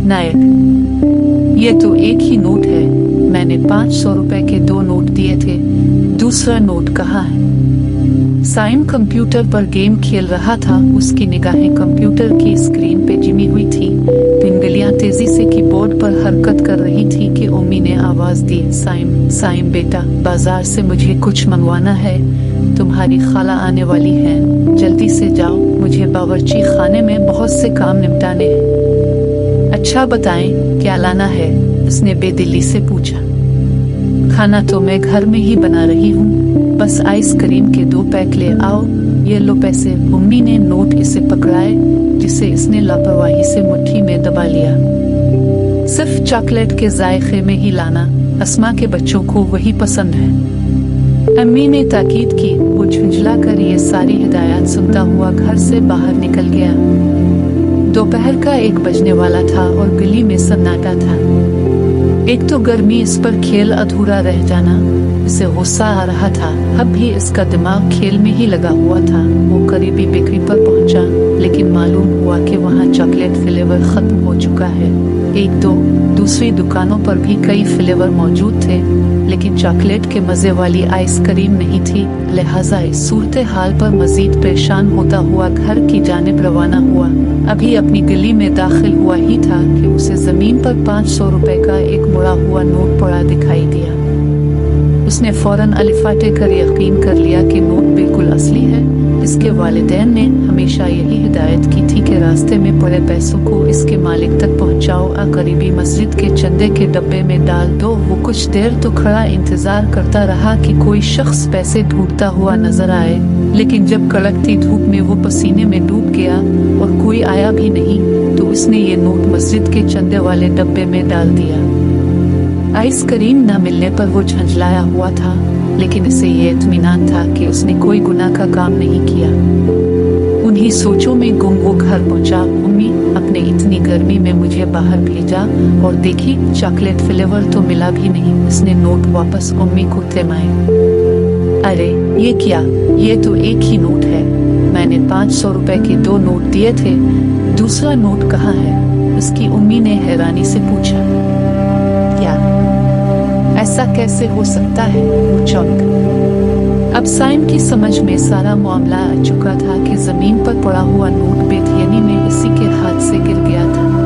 नायक, ये तो एक ही नोट है। मैंने 500 रुपए के 2 नोट दिए थे, दूसरा नोट कहाँ है? साइम कंप्यूटर पर गेम खेल रहा था। उसकी निगाहें कंप्यूटर की स्क्रीन पे जिमी हुई थी। पिंगलियां तेजी से कीबोर्ड पर हरकत कर रही थी कि उम्मी ने आवाज दी, साइम बेटा, बाजार से मुझे कुछ मंगवाना है। तुम्हारी खाला आने वाली है, जल्दी से जाओ, मुझे बावर्ची खाने में बहुत से काम निपटाने हैं। अच्छा बताएं, क्या लाना है? उसने बेदिली से पूछा। खाना तो मैं घर में ही बना रही हूँ, बस आइसक्रीम के 2 पैक ले आओ। ये लो पैसे। उम्मी ने नोट इसे पकड़ाए, जिसे इसने लापरवाही से मुट्ठी में दबा लिया। सिर्फ चॉकलेट के जायके में ही लाना, अस्मा के बच्चों को वही पसंद है। अम्मी ने ताकीद की। वो झुंझला कर ये सारी हिदायत सुनता हुआ घर से बाहर निकल गया। दोपहर का 1 बजने वाला था और गली में सन्नाटा था। एक तो गर्मी, इस पर खेल अधूरा रह जाना, इसे गुस्सा आ रहा था। अब भी इसका दिमाग खेल में ही लगा हुआ था। वो करीबी बेकरी पर पहुंचा, लेकिन मालूम हुआ कि वहां चॉकलेट फ्लेवर खत्म हो चुका है। 1-2 दूसरी दुकानों पर भी कई फ्लेवर मौजूद थे, लेकिन चॉकलेट के मजे वाली आइसक्रीम नहीं थी। लिहाजा इस सूरत हाल पर मजीद परेशान होता हुआ घर की जानिब रवाना हुआ। अभी अपनी गली में दाखिल हुआ ही था कि उसे जमीन पर 500 रुपए का एक मुड़ा हुआ नोट पड़ा दिखाई दिया। उसने फौरन अलिफाटे कर यकीन कर लिया कि नोट बिल्कुल असली है। इसके वालिदैन ने हमेशा यही हिदायत की थी कि रास्ते में पड़े पैसों को इसके मालिक तक पहुंचाओ, करीबी मस्जिद के चंदे के डब्बे में डाल दो। वो कुछ देर तो खड़ा इंतजार करता रहा कि कोई शख्स पैसे ढूंढता हुआ नजर आए, लेकिन जब कड़कती धूप में वो पसीने में डूब गया और कोई आया भी नहीं, तो उसने ये नोट मस्जिद के चंदे वाले डब्बे में डाल दिया। आइसक्रीम न मिलने पर वो झंझलाया हुआ था, लेकिन इसे ये इत्मीनान था कि उसने कोई गुनाह का काम नहीं किया। उन्हीं सोचों में गुम वो घर पहुंचा। उम्मी, अपने इतनी गर्मी में मुझे बाहर भेजा, और देखी चॉकलेट फ्लेवर तो मिला भी नहीं। उसने नोट वापस उम्मी को थमाए। अरे ये क्या? ये तो एक ही नोट है। मैंने 500 रुपए के 2 नोट दिए थे, दूसरा नोट कहाँ है? उसकी उम्मी ने हैरानी से पूछा। क्या ऐसा कैसे हो सकता है? वो चौंक। अब साइम की समझ में सारा मामला आ चुका था कि जमीन पर पड़ा हुआ नोट बेधीनी में इसी के हाथ से गिर गया था।